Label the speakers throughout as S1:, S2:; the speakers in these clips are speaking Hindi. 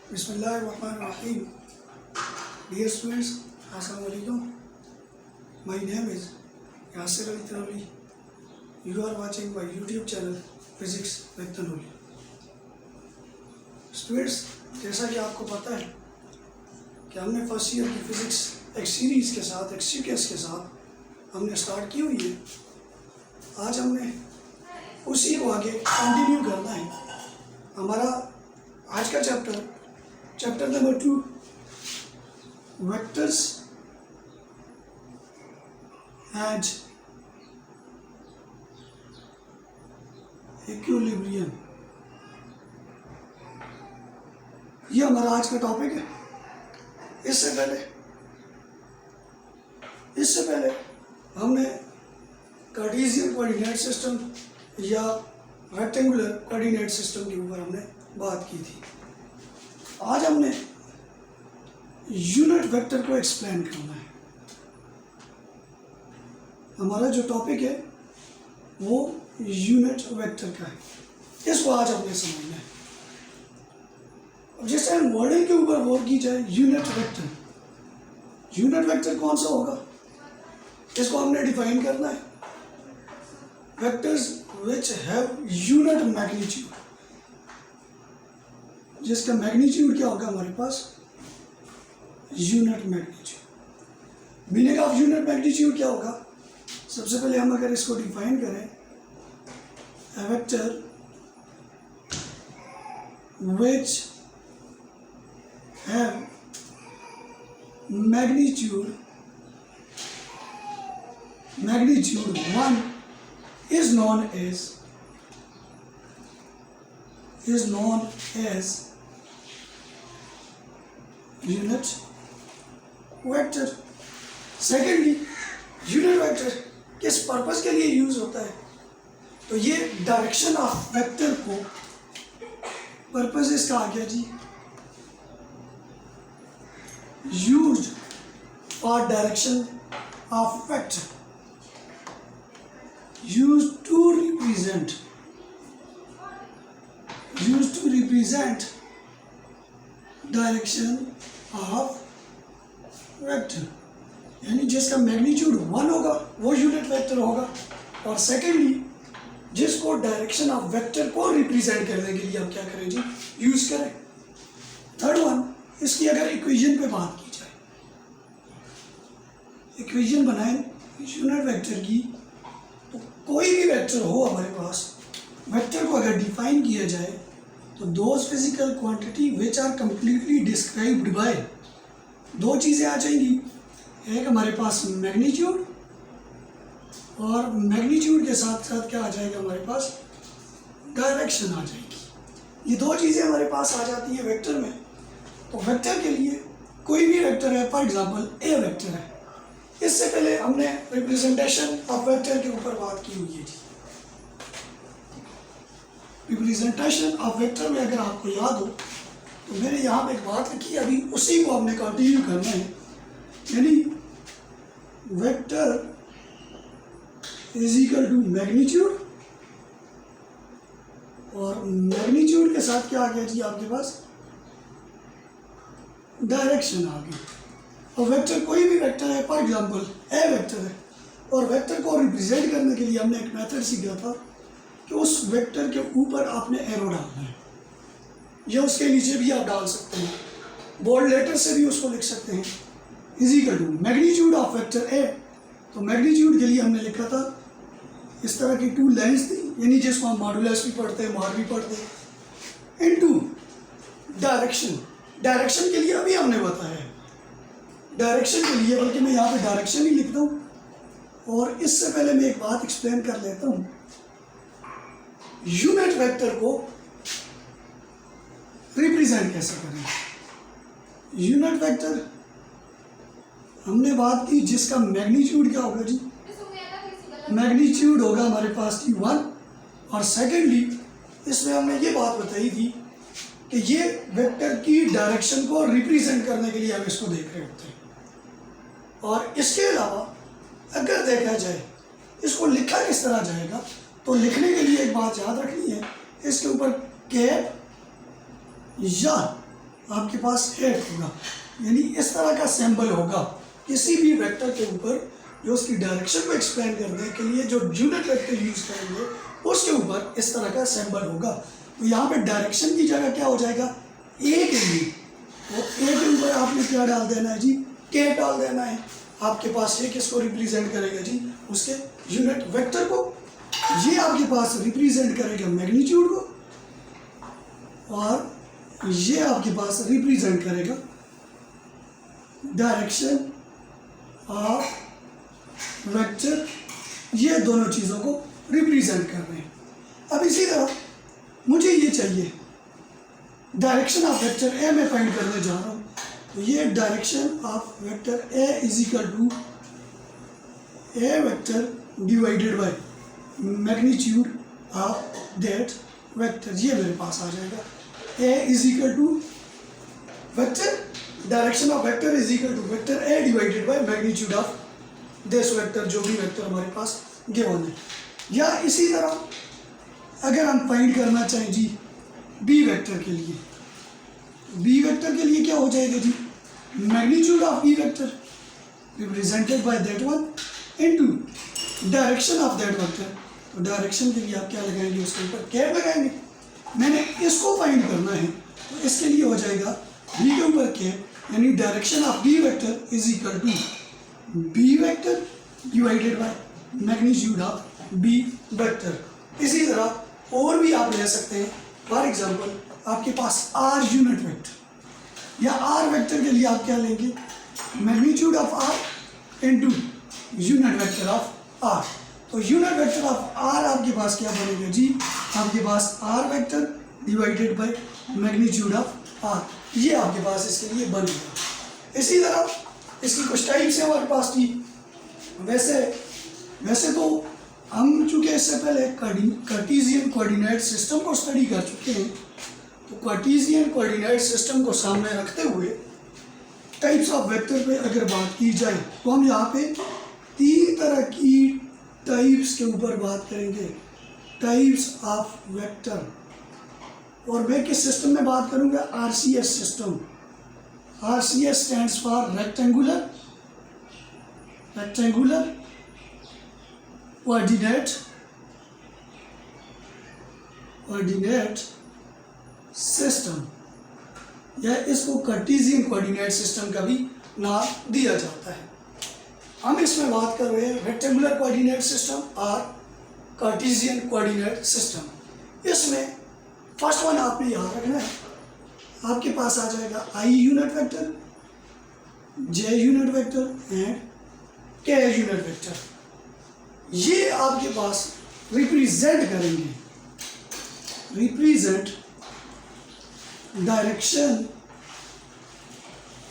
S1: Bismillahirrahmanirrahim. Dear students, Assalamu alaikum. My name is Yasir Ali Tanoli. You are watching my YouTube channel Physics with Tanoli. Students, जैसा कि आपको पता है कि हमने फर्स्ट ईयर की फिजिक्स एक सीरीज़ के साथ, एक सीक्वेंस के साथ हमने स्टार्ट की हुई है। आज हमने उसी को आगे कंटिन्यू करना है। हमारा आज का chapter number 2, vectors and equilibrium, ये हमारा आज का टॉपिक है। इससे पहले हमने कार्टेशियन कोऑर्डिनेट सिस्टम या रेक्टेंगुलर कोऑर्डिनेट सिस्टम के ऊपर हमने बात की थी। आज हमने यूनिट वेक्टर को एक्सप्लेन करना है। हमारा जो टॉपिक है वो यूनिट वेक्टर का है, इसको आज हमने समझना है। अब जैसे हम वर्डिंग के ऊपर गौर की जाए, यूनिट वेक्टर कौन सा होगा, इसको हमने डिफाइन करना है। Vectors which have unit magnitude, जिसका मैग्नीट्यूड क्या होगा हमारे पास, unit magnitude. Meaning of unit magnitude क्या होगा, सबसे पहले हम अगर इसको डिफाइन करें, a vector which have magnitude 1 is known as unit vector। Secondly, unit vector किस पर्पस के लिए यूज होता है, तो ये डायरेक्शन ऑफ वेक्टर को, पर्पस इसका आ गया जी, used for direction of vector, used to represent direction of vector. यानी जिसका मैग्नीट्यूड 1 होगा वो यूनिट वेक्टर होगा। और सेकेंडली, जिसको डायरेक्शन ऑफ वेक्टर को रिप्रेजेंट करने के लिए हम क्या करें जी, यूज करें। थर्ड वन, इसकी अगर इक्वेशन पे बात की जाए, इक्वेशन बनाएं यूनिट वेक्टर की, तो कोई भी वेक्टर हो हमारे पास, वेक्टर को अगर डिफाइन किया जाए तो those physical quantity which are completely described by, दो चीज़ें आ जाएंगी। एक हमारे पास मैग्नीट्यूड, और मैग्नीट्यूड के साथ साथ क्या आ जाएगा हमारे पास, डायरेक्शन आ जाएगी। ये दो चीज़ें हमारे पास आ जाती है वेक्टर में। तो वेक्टर के लिए कोई भी वेक्टर है, फॉर एग्जांपल ए वेक्टर है, इससे पहले हमने रिप्रेजेंटेशन ऑफ वेक्टर के ऊपर बात की हुई है जी। रिप्रेजेंटेशन ऑफ वेक्टर में अगर आपको याद हो तो मैंने यहाँ पे एक बात लिखी, अभी उसी को हमने कंटिन्यू करना है। यानी vector is equal to magnitude, और मैग्नीट्यूड के साथ क्या आ गया जी आपके पास, डायरेक्शन आ गई। और वेक्टर कोई भी वेक्टर है, फॉर एग्जांपल ए वेक्टर है, और वेक्टर को रिप्रेजेंट करने के लिए हमने एक मेथड सीखा था कि उस वेक्टर के ऊपर आपने एरो डालना है, या उसके नीचे भी आप डाल सकते हैं, बोल्ड लेटर से भी उसको लिख सकते हैं, is equal to magnitude of vector A. तो मैग्नीट्यूड के लिए हमने लिखा था इस तरह की 2 लाइन्स थी, यानी जिसको हम मॉडुलस भी पढ़ते हैं, मार भी पढ़ते हैं, इनटू डायरेक्शन के लिए अभी हमने बताया है, डायरेक्शन के लिए, बल्कि मैं यहाँ पे डायरेक्शन ही लिखता हूँ। और इससे पहले मैं एक बात एक्सप्लेन कर लेता हूँ, यूनिट वेक्टर को रिप्रेजेंट कैसे करें। यूनिट वेक्टर हमने बात की, जिसका मैग्नीट्यूड क्या होगा जी, मैग्नीट्यूड होगा हमारे पास जी 1। और सेकेंडली, इसमें हमने ये बात बताई थी कि ये वेक्टर की डायरेक्शन को रिप्रेजेंट करने के लिए हम इसको देख रहे होते हैं। और इसके अलावा अगर देखा जाए इसको लिखा किस तरह जाएगा, तो लिखने के लिए एक बात याद रखनी है, इसके ऊपर कैप या आपके पास हेड होगा, यानी इस तरह का सिंबल होगा किसी भी वेक्टर के ऊपर जो उसकी डायरेक्शन को एक्सप्लेन करने के लिए जो यूनिट वेक्टर यूज करेंगे उसके ऊपर इस तरह का सिंबल होगा। तो यहाँ पे डायरेक्शन की जगह क्या हो जाएगा, ए के लिए, तो ए के ऊपर आपने क्या डाल देना है जी, के डाल देना है। आपके पास ये किसको रिप्रेजेंट करेगा जी, उसके यूनिट वेक्टर को। ये आपके पास रिप्रेजेंट करेगा मैग्नीट्यूड को, और ये आपके पास रिप्रेजेंट करेगा डायरेक्शन ऑफ वेक्टर। ये दोनों चीज़ों को रिप्रेजेंट कर रहे हैं। अब इसी तरह मुझे ये चाहिए डायरेक्शन ऑफ वेक्टर ए में फाइंड करने जा रहा हूँ, तो ये direction of vector A is equal to A vector divided by magnitude of that vector. ये मेरे पास आ जाएगा, A is equal to vector direction of vector is equal to vector A divided by magnitude of this vector, जो भी वेक्टर हमारे पास गिवन है। या इसी तरह अगर हम फाइंड करना चाहें जी बी वेक्टर के लिए, बी वेक्टर के लिए क्या हो जाएगा जी, magnitude of B vector represented by that one into direction of that vector. तो डायरेक्शन के लिए आप क्या लगाएंगे, उसके ऊपर कैप लगाएंगे। मैंने इसको फाइंड करना है, तो इसके लिए हो जाएगा बी के ऊपर कैप, यानी direction of B vector is equal to B vector divided by magnitude of B vector. इसी तरह और भी आप ले सकते हैं। फॉर एग्जांपल आपके पास आर यूनिट वेक्टर, या आर वेक्टर के लिए आप क्या लेंगे, magnitude of R into unit vector of R. तो यूनिट वेक्टर ऑफ आर आपके पास क्या बनेगा जी, आपके पास R vector divided by magnitude of R, ये आपके पास इसके लिए बनेगा। इसी तरह इसकी कुछ टाइप्स है हमारे पास थी। वैसे तो हम चूँकि इससे पहले कार्टेशियन कोऑर्डिनेट सिस्टम को स्टडी कर चुके हैं, तो कार्टेशियन कोऑर्डिनेट सिस्टम को सामने रखते हुए टाइप्स ऑफ वेक्टर पे अगर बात की जाए तो हम यहाँ पे 3 तरह की टाइप्स के ऊपर बात करेंगे, टाइप्स ऑफ वेक्टर। और मैं किस सिस्टम में बात करूँगा, RCS system. RCS stands for rectangular coordinate system, या इसको कार्टेशियन कोऑर्डिनेट सिस्टम का भी नाम दिया जाता है। हम इसमें बात कर रहे हैं रेक्टेंगुलर कोऑर्डिनेट सिस्टम और कार्टेशियन कोऑर्डिनेट सिस्टम। इसमें फर्स्ट वन आपने याद रखना है, आपके पास आ जाएगा I unit vector, J unit vector and K unit vector. ये आपके पास रिप्रेजेंट करेंगे, represent direction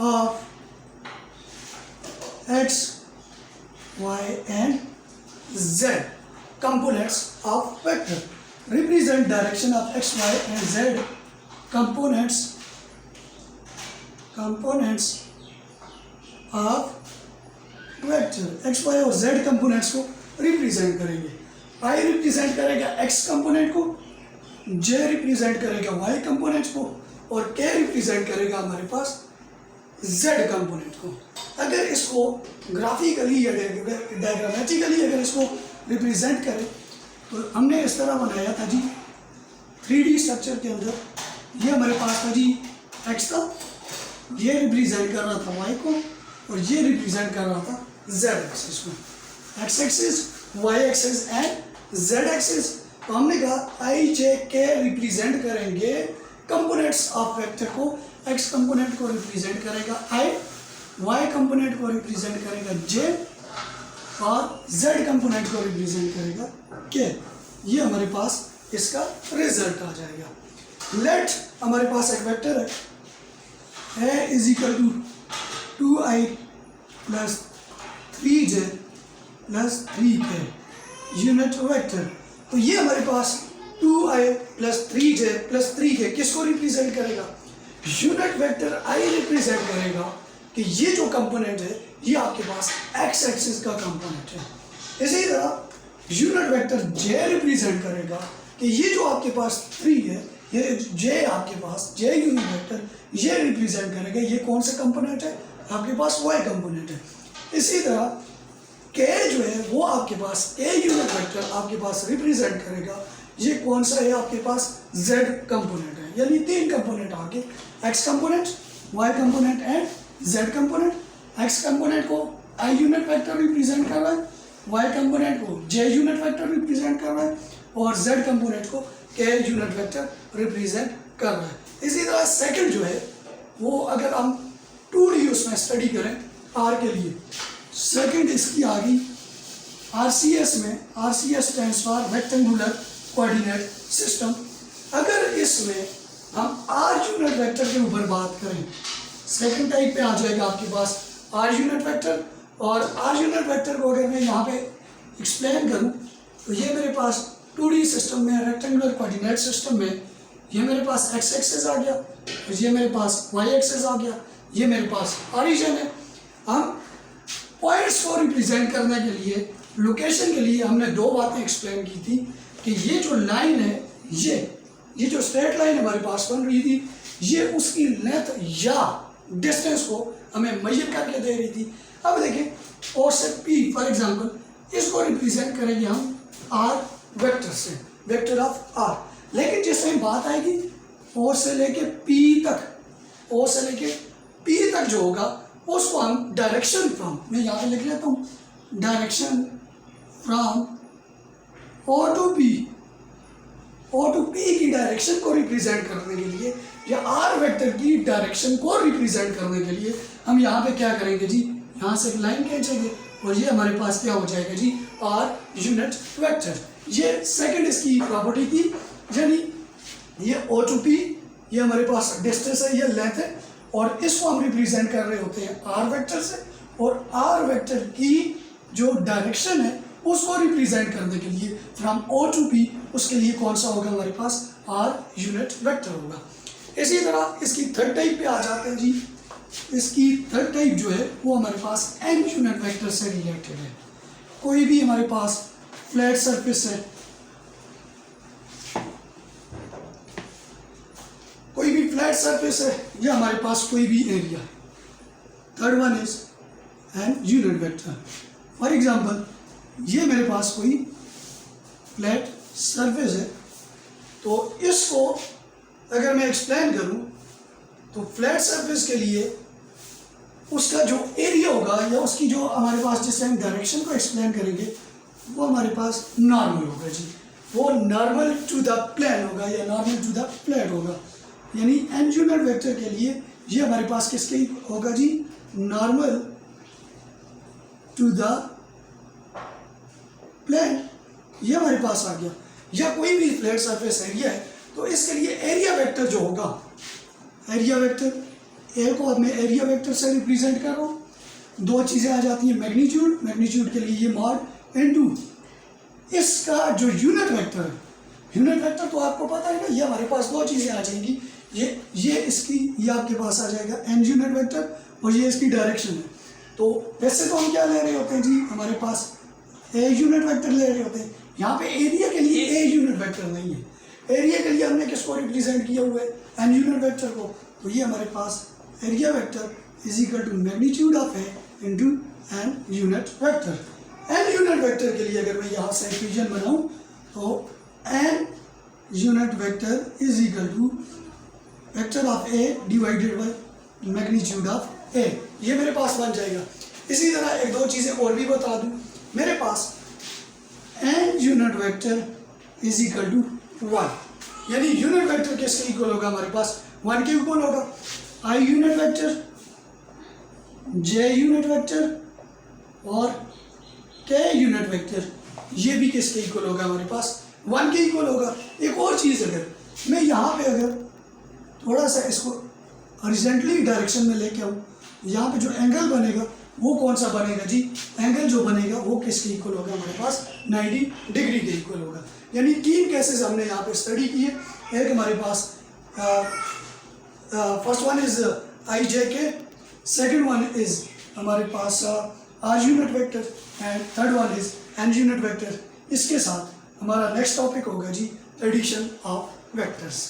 S1: of X Y and Z components of vector, represent direction of x, y and z components of vector. x, y और z कंपोनेंट्स को रिप्रेजेंट करेंगे। y रिप्रेजेंट करेगा x कंपोनेंट को, j रिप्रेजेंट करेगा y कंपोनेंट को, और k रिप्रेजेंट करेगा हमारे पास z कंपोनेंट को। अगर इसको ग्राफिकली या डायग्रामेटिकली अगर इसको रिप्रेजेंट करें तो हमने इस तरह बनाया था जी 3D स्ट्रक्चर के अंदर। ये हमारे पास था जी x था, ये रिप्रेजेंट कर रहा था y को, और ये रिप्रेजेंट कर रहा था z एक्सिस को, x axis, y axis and z axis. तो हमने कहा i j k रिप्रेजेंट करेंगे कंपोनेंट्स ऑफ वेक्टर को, x कंपोनेंट को रिप्रेजेंट करेगा i, y कंपोनेंट को रिप्रेजेंट करेगा j, और z कंपोनेंट को रिप्रेजेंट करेगा k। ये हमारे पास इसका रिजल्ट आ जाएगा। लेट हमारे पास एक वेक्टर है a is equal to 2i plus 3j plus 3k unit vector. तो ये हमारे पास 2i plus 3j plus 3k किसको रिप्रेजेंट करेगा, यूनिट वेक्टर i रिप्रेजेंट करेगा कि ये जो कंपोनेंट है ये आपके पास x एक्सिस का कंपोनेंट है। इसी तरह यूनिट वेक्टर j रिप्रेजेंट करेगा कि ये जो आपके पास 3 है ये जे आपके पास जे यूनिट वेक्टर ये रिप्रेजेंट करेगा ये कौन सा कंपोनेंट है आपके पास वाई कंपोनेंट है। इसी तरह के जो है वो आपके पास के यूनिट वेक्टर आपके पास रिप्रेजेंट करेगा ये कौन सा है आपके पास जेड कंपोनेंट है। यानी तीन कंपोनेंट आगे X component Y component and Z component. X component को आई यूनिट वेक्टर रिप्रेजेंट कर रहा है, वाई कंपोनेंट को जे यूनिट वेक्टर रिप्रेजेंट कर रहा है और जेड कंपोनेंट को के यूनिट वेक्टर रिप्रेजेंट कर रहा है। इसी तरह सेकंड जो है वो अगर हम 2D उसमें स्टडी करें आर के लिए, सेकंड इसकी आ गई आरसीएस में, RCS stands for rectangular coordinate system. अगर इसमें हम आर यूनिट वेक्टर के ऊपर बात करें, सेकंड टाइप पे आ जाएगा आपके पास आर यूनिट वेक्टर। और आर यूनिट वेक्टर को अगर मैं यहाँ पे एक्सप्लेन करूँ तो ये मेरे पास 2D सिस्टम में रेक्टेंगुलर कोऑर्डिनेट सिस्टम में ये मेरे पास एक्स एक्सेस आ गया, ये मेरे पास वाई एक्सेस आ गया, ये मेरे पास ऑरिजिन है। हम पॉइंट्स को रिप्रेजेंट करने के लिए लोकेशन के लिए हमने दो बातें एक्सप्लेन की थी कि ये जो लाइन है ये जो स्ट्रेट लाइन हमारे पास बन रही थी ये उसकी लेंथ या डिस्टेंस को हमें मेजर करके दे रही थी। अब देखें ओ से पी फॉर एग्जांपल इसको रिप्रेजेंट करेंगे हम आर वेक्टर से, वेक्टर ऑफ आर। लेकिन जिस टाइम बात आएगी ओ से लेके पी तक, ओ से लेके पी तक जो होगा उसको हम डायरेक्शन फ्रॉम, मैं यहाँ पे लिख लेता हूँ direction from O to P, O to P की डायरेक्शन को रिप्रेजेंट करने के लिए या आर वेक्टर की डायरेक्शन को रिप्रेजेंट करने के लिए हम यहाँ पे क्या करेंगे जी, यहाँ से एक लाइन खींचेंगे और ये हमारे पास क्या हो जाएगा जी आर यूनिट वेक्टर। ये सेकंड इसकी प्रॉपर्टी थी, यानी ये ओ टू पी ये हमारे पास डिस्टेंस है, ये लेंथ है और इसको हम रिप्रेजेंट कर रहे होते हैं आर वेक्टर से। और आर वेक्टर की जो डायरेक्शन है उसको रिप्रेजेंट करने के लिए फ्रॉम ओ टू पी उसके लिए कौन सा होगा हमारे पास आर यूनिट वेक्टर होगा। इसी तरह इसकी थर्ड टाइप पे आ जाते हैं जी। इसकी थर्ड टाइप जो है वो हमारे पास एन यूनिट वेक्टर से रिलेटेड है। कोई भी हमारे पास फ्लैट सरफेस है, कोई भी फ्लैट सरफेस है या हमारे पास कोई भी area. Third one is n unit vector. For example ये मेरे पास कोई फ्लैट सरफेस है तो इसको अगर मैं एक्सप्लेन करूं तो फ्लैट सरफेस के लिए उसका जो एरिया होगा या उसकी जो हमारे पास जिस टाइम डायरेक्शन को एक्सप्लेन करेंगे वो हमारे पास नॉर्मल होगा जी, वो नॉर्मल टू द प्लेन होगा या नॉर्मल टू द फ्लैट होगा। यानी एन यूनिट वेक्टर के लिए ये हमारे पास किसके होगा जी, नॉर्मल टू द प्लेन, ये हमारे पास आ गया। या कोई भी फ्लैट सरफेस एरिया है तो इसके लिए एरिया वेक्टर जो होगा, एरिया वेक्टर ए को अब मैं एरिया वेक्टर से रिप्रेजेंट कर रहा हूँ। दो चीज़ें आ जाती हैं, मैग्नीट्यूड, मैग्नीट्यूड के लिए ये मॉड इनटू इसका जो यूनिट वेक्टर है, यूनिट वेक्टर तो आपको पता है ना, ये हमारे पास दो चीज़ें आ जाएंगी, ये इसकी ये आपके पास आ जाएगा एन यूनिट वेक्टर और ये इसकी डायरेक्शन है। तो वैसे तो हम क्या ले रहे होते हैं जी, हमारे पास ए यूनिट वेक्टर ले रहे होते हैं। यहाँ पे एरिया के लिए ए यूनिट वेक्टर नहीं है, एरिया के लिए हमने किसको रिप्रेजेंट किया हुआ है, एन यूनिट वेक्टर को। तो ये हमारे पास area vector is equal to magnitude of A into N unit vector. N unit vector के लिए अगर मैं यहाँ से इक्वेशन बनाऊँ तो N unit vector is equal to vector of A divided by magnitude of A, ये मेरे पास बन जाएगा। इसी तरह एक दो चीज़ें और भी बता दूँ, मेरे पास n unit vector is equal to one, यानी यूनिट वेक्टर किसके इक्वल होगा, हमारे पास वन के इक्वल होगा। I unit vector, J unit vector और के यूनिट वेक्टर ये भी किसके इक्वल होगा, हमारे पास वन के इक्वल होगा। एक और चीज़, अगर मैं यहाँ पे अगर थोड़ा सा इसको हॉरिजॉन्टली डायरेक्शन में लेके आऊँ, यहाँ पे जो एंगल बनेगा वो कौन सा बनेगा जी, एंगल जो बनेगा वो किसके इक्वल होगा, हमारे पास 90 डिग्री के इक्वल होगा। यानी तीन केसेस हमने यहाँ पे स्टडी किए। एक हमारे पास first one is i j k, second one is हमारे पास are unit vector and third one is n unit vector. इसके साथ हमारा नेक्स्ट टॉपिक होगा जी एडिशन ऑफ वेक्टर्स।